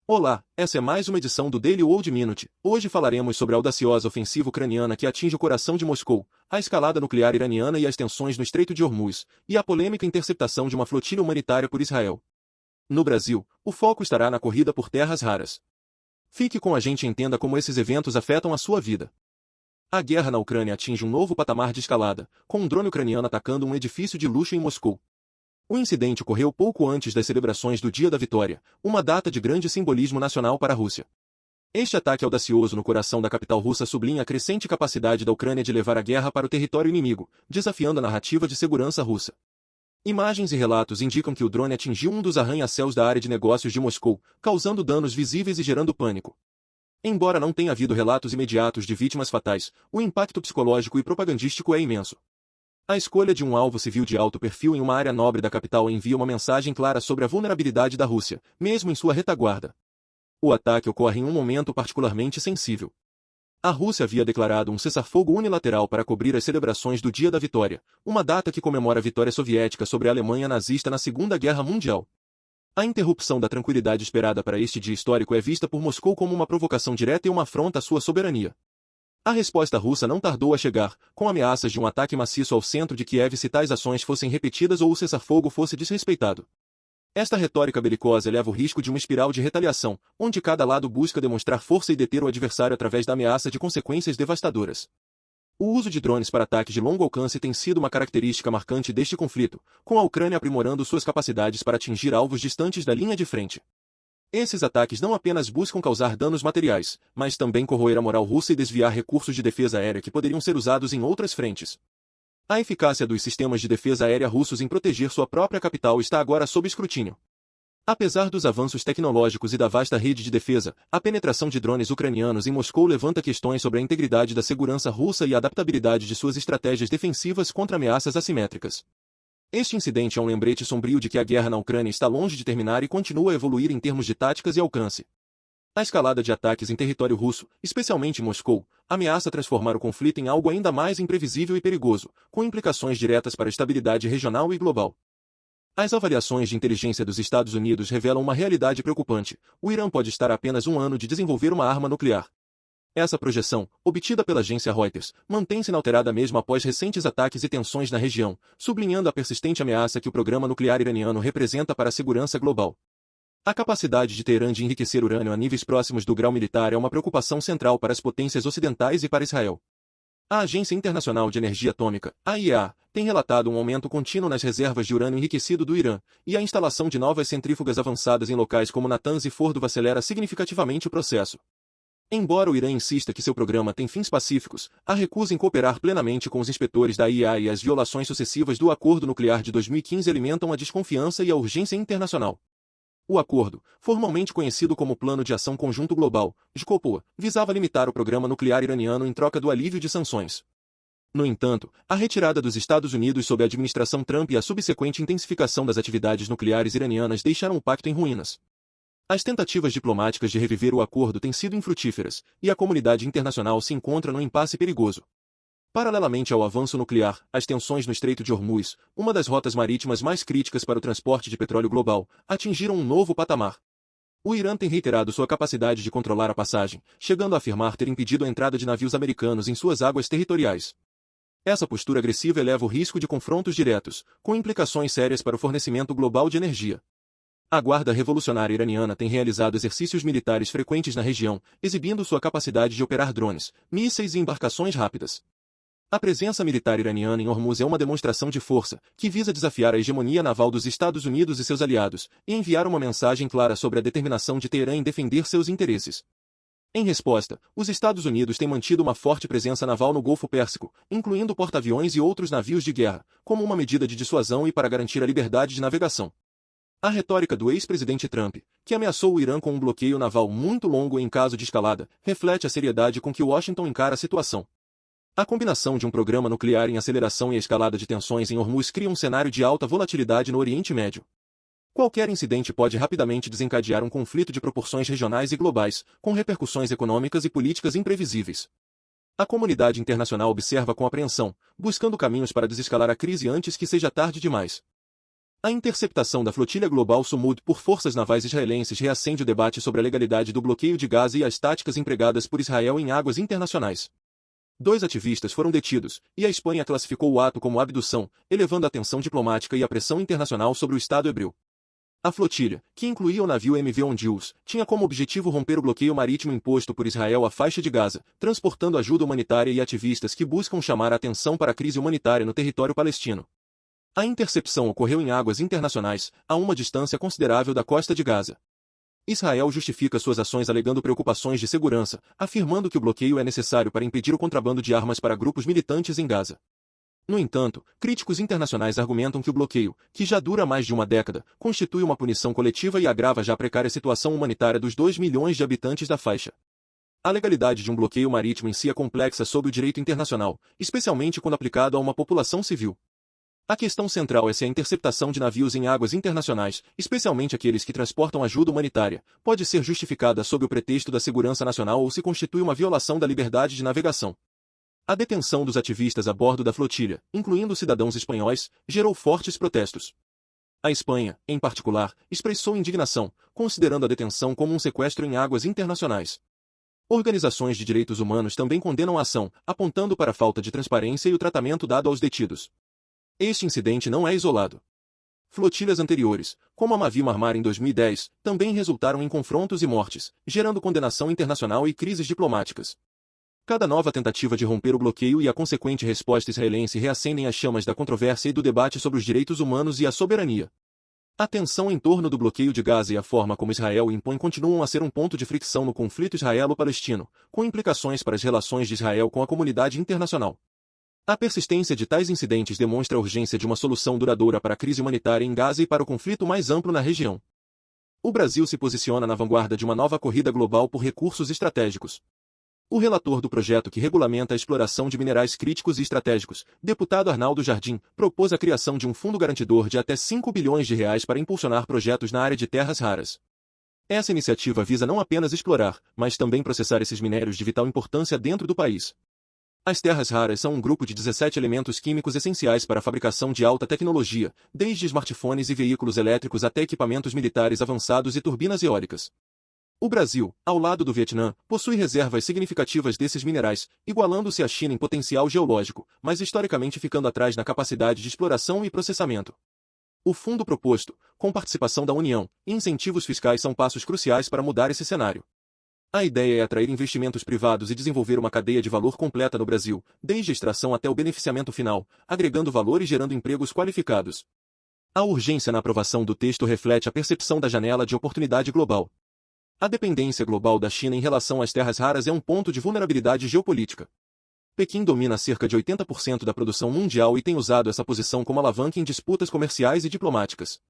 Olá, essa é mais uma edição do Daily World Minute. Hoje falaremos sobre a audaciosa ofensiva ucraniana que atinge o coração de Moscou, a escalada nuclear iraniana e as tensões no Estreito de Hormuz, e a polêmica interceptação de uma flotilha humanitária por Israel. No Brasil, o foco estará na corrida por terras raras. Fique com a gente e entenda como esses eventos afetam a sua vida. A guerra na Ucrânia atinge um novo patamar de escalada, com um drone ucraniano atacando um edifício de luxo em Moscou. O incidente ocorreu pouco antes das celebrações do Dia da Vitória, uma data de grande simbolismo nacional para a Rússia. Este ataque audacioso no coração da capital russa sublinha a crescente capacidade da Ucrânia de levar a guerra para o território inimigo, desafiando a narrativa de segurança russa. Imagens e relatos indicam que o drone atingiu um dos arranha-céus da área de negócios de Moscou, causando danos visíveis e gerando pânico. Embora não tenha havido relatos imediatos de vítimas fatais, o impacto psicológico e propagandístico é imenso. A escolha de um alvo civil de alto perfil em uma área nobre da capital envia uma mensagem clara sobre a vulnerabilidade da Rússia, mesmo em sua retaguarda. O ataque ocorre em um momento particularmente sensível. A Rússia havia declarado um cessar-fogo unilateral para cobrir as celebrações do Dia da Vitória, uma data que comemora a vitória soviética sobre a Alemanha nazista na Segunda Guerra Mundial. A interrupção da tranquilidade esperada para este dia histórico é vista por Moscou como uma provocação direta e uma afronta à sua soberania. A resposta russa não tardou a chegar, com ameaças de um ataque maciço ao centro de Kiev se tais ações fossem repetidas ou o cessar-fogo fosse desrespeitado. Esta retórica belicosa eleva o risco de uma espiral de retaliação, onde cada lado busca demonstrar força e deter o adversário através da ameaça de consequências devastadoras. O uso de drones para ataques de longo alcance tem sido uma característica marcante deste conflito, com a Ucrânia aprimorando suas capacidades para atingir alvos distantes da linha de frente. Esses ataques não apenas buscam causar danos materiais, mas também corroer a moral russa e desviar recursos de defesa aérea que poderiam ser usados em outras frentes. A eficácia dos sistemas de defesa aérea russos em proteger sua própria capital está agora sob escrutínio. Apesar dos avanços tecnológicos e da vasta rede de defesa, a penetração de drones ucranianos em Moscou levanta questões sobre a integridade da segurança russa e a adaptabilidade de suas estratégias defensivas contra ameaças assimétricas. Este incidente é um lembrete sombrio de que a guerra na Ucrânia está longe de terminar e continua a evoluir em termos de táticas e alcance. A escalada de ataques em território russo, especialmente em Moscou, ameaça transformar o conflito em algo ainda mais imprevisível e perigoso, com implicações diretas para a estabilidade regional e global. As avaliações de inteligência dos Estados Unidos revelam uma realidade preocupante: o Irã pode estar a apenas um ano de desenvolver uma arma nuclear. Essa projeção, obtida pela agência Reuters, mantém-se inalterada mesmo após recentes ataques e tensões na região, sublinhando a persistente ameaça que o programa nuclear iraniano representa para a segurança global. A capacidade de Teherã de enriquecer urânio a níveis próximos do grau militar é uma preocupação central para as potências ocidentais e para Israel. A Agência Internacional de Energia Atômica, AIEA, tem relatado um aumento contínuo nas reservas de urânio enriquecido do Irã, e a instalação de novas centrífugas avançadas em locais como Natanz e Fordow acelera significativamente o processo. Embora o Irã insista que seu programa tem fins pacíficos, a recusa em cooperar plenamente com os inspetores da AIEA e as violações sucessivas do Acordo Nuclear de 2015 alimentam a desconfiança e a urgência internacional. O acordo, formalmente conhecido como Plano de Ação Conjunto Global, JCPOA, visava limitar o programa nuclear iraniano em troca do alívio de sanções. No entanto, a retirada dos Estados Unidos sob a administração Trump e a subsequente intensificação das atividades nucleares iranianas deixaram o pacto em ruínas. As tentativas diplomáticas de reviver o acordo têm sido infrutíferas, e a comunidade internacional se encontra num impasse perigoso. Paralelamente ao avanço nuclear, as tensões no Estreito de Hormuz, uma das rotas marítimas mais críticas para o transporte de petróleo global, atingiram um novo patamar. O Irã tem reiterado sua capacidade de controlar a passagem, chegando a afirmar ter impedido a entrada de navios americanos em suas águas territoriais. Essa postura agressiva eleva o risco de confrontos diretos, com implicações sérias para o fornecimento global de energia. A Guarda Revolucionária Iraniana tem realizado exercícios militares frequentes na região, exibindo sua capacidade de operar drones, mísseis e embarcações rápidas. A presença militar iraniana em Hormuz é uma demonstração de força, que visa desafiar a hegemonia naval dos Estados Unidos e seus aliados, e enviar uma mensagem clara sobre a determinação de Teherã em defender seus interesses. Em resposta, os Estados Unidos têm mantido uma forte presença naval no Golfo Pérsico, incluindo porta-aviões e outros navios de guerra, como uma medida de dissuasão e para garantir a liberdade de navegação. A retórica do ex-presidente Trump, que ameaçou o Irã com um bloqueio naval muito longo em caso de escalada, reflete a seriedade com que Washington encara a situação. A combinação de um programa nuclear em aceleração e a escalada de tensões em Hormuz cria um cenário de alta volatilidade no Oriente Médio. Qualquer incidente pode rapidamente desencadear um conflito de proporções regionais e globais, com repercussões econômicas e políticas imprevisíveis. A comunidade internacional observa com apreensão, buscando caminhos para desescalar a crise antes que seja tarde demais. A interceptação da flotilha global Sumud por forças navais israelenses reacende o debate sobre a legalidade do bloqueio de Gaza e as táticas empregadas por Israel em águas internacionais. 2 ativistas foram detidos, e a Espanha classificou o ato como abdução, elevando a tensão diplomática e a pressão internacional sobre o Estado hebreu. A flotilha, que incluía o navio MV Ondius, tinha como objetivo romper o bloqueio marítimo imposto por Israel à faixa de Gaza, transportando ajuda humanitária e ativistas que buscam chamar a atenção para a crise humanitária no território palestino. A intercepção ocorreu em águas internacionais, a uma distância considerável da costa de Gaza. Israel justifica suas ações alegando preocupações de segurança, afirmando que o bloqueio é necessário para impedir o contrabando de armas para grupos militantes em Gaza. No entanto, críticos internacionais argumentam que o bloqueio, que já dura mais de uma década, constitui uma punição coletiva e agrava já a precária situação humanitária dos 2 milhões de habitantes da faixa. A legalidade de um bloqueio marítimo em si é complexa sob o direito internacional, especialmente quando aplicado a uma população civil. A questão central é se a interceptação de navios em águas internacionais, especialmente aqueles que transportam ajuda humanitária, pode ser justificada sob o pretexto da segurança nacional ou se constitui uma violação da liberdade de navegação. A detenção dos ativistas a bordo da flotilha, incluindo cidadãos espanhóis, gerou fortes protestos. A Espanha, em particular, expressou indignação, considerando a detenção como um sequestro em águas internacionais. Organizações de direitos humanos também condenam a ação, apontando para a falta de transparência e o tratamento dado aos detidos. Este incidente não é isolado. Flotilhas anteriores, como a Mavi Marmara em 2010, também resultaram em confrontos e mortes, gerando condenação internacional e crises diplomáticas. Cada nova tentativa de romper o bloqueio e a consequente resposta israelense reacendem as chamas da controvérsia e do debate sobre os direitos humanos e a soberania. A tensão em torno do bloqueio de Gaza e a forma como Israel o impõe continuam a ser um ponto de fricção no conflito israelo-palestino, com implicações para as relações de Israel com a comunidade internacional. A persistência de tais incidentes demonstra a urgência de uma solução duradoura para a crise humanitária em Gaza e para o conflito mais amplo na região. O Brasil se posiciona na vanguarda de uma nova corrida global por recursos estratégicos. O relator do projeto que regulamenta a exploração de minerais críticos e estratégicos, deputado Arnaldo Jardim, propôs a criação de um fundo garantidor de até R$ 5 bilhões para impulsionar projetos na área de terras raras. Essa iniciativa visa não apenas explorar, mas também processar esses minérios de vital importância dentro do país. As terras raras são um grupo de 17 elementos químicos essenciais para a fabricação de alta tecnologia, desde smartphones e veículos elétricos até equipamentos militares avançados e turbinas eólicas. O Brasil, ao lado do Vietnã, possui reservas significativas desses minerais, igualando-se à China em potencial geológico, mas historicamente ficando atrás na capacidade de exploração e processamento. O fundo proposto, com participação da União, e incentivos fiscais são passos cruciais para mudar esse cenário. A ideia é atrair investimentos privados e desenvolver uma cadeia de valor completa no Brasil, desde a extração até o beneficiamento final, agregando valor e gerando empregos qualificados. A urgência na aprovação do texto reflete a percepção da janela de oportunidade global. A dependência global da China em relação às terras raras é um ponto de vulnerabilidade geopolítica. Pequim domina cerca de 80% da produção mundial e tem usado essa posição como alavanca em disputas comerciais e diplomáticas.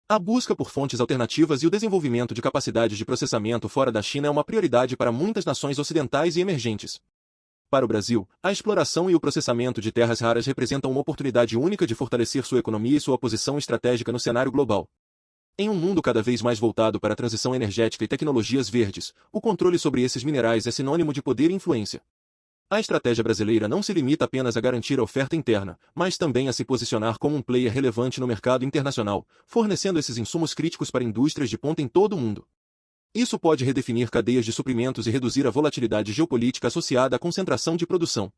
A busca por fontes alternativas e o desenvolvimento de capacidades de processamento fora da China é uma prioridade para muitas nações ocidentais e emergentes. Para o Brasil, a exploração e o processamento de terras raras representam uma oportunidade única de fortalecer sua economia e sua posição estratégica no cenário global. Em um mundo cada vez mais voltado para a transição energética e tecnologias verdes, o controle sobre esses minerais é sinônimo de poder e influência. A estratégia brasileira não se limita apenas a garantir a oferta interna, mas também a se posicionar como um player relevante no mercado internacional, fornecendo esses insumos críticos para indústrias de ponta em todo o mundo. Isso pode redefinir cadeias de suprimentos e reduzir a volatilidade geopolítica associada à concentração de produção.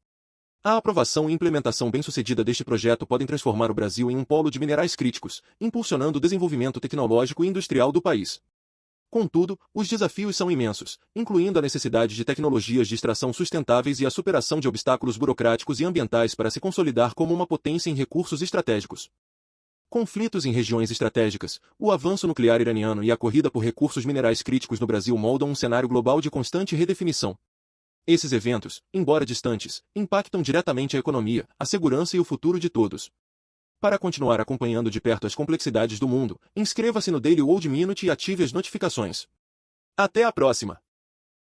A aprovação e implementação bem-sucedida deste projeto podem transformar o Brasil em um polo de minerais críticos, impulsionando o desenvolvimento tecnológico e industrial do país. Contudo, os desafios são imensos, incluindo a necessidade de tecnologias de extração sustentáveis e a superação de obstáculos burocráticos e ambientais para se consolidar como uma potência em recursos estratégicos. Conflitos em regiões estratégicas, o avanço nuclear iraniano e a corrida por recursos minerais críticos no Brasil moldam um cenário global de constante redefinição. Esses eventos, embora distantes, impactam diretamente a economia, a segurança e o futuro de todos. Para continuar acompanhando de perto as complexidades do mundo, inscreva-se no Daily World Minute e ative as notificações. Até a próxima!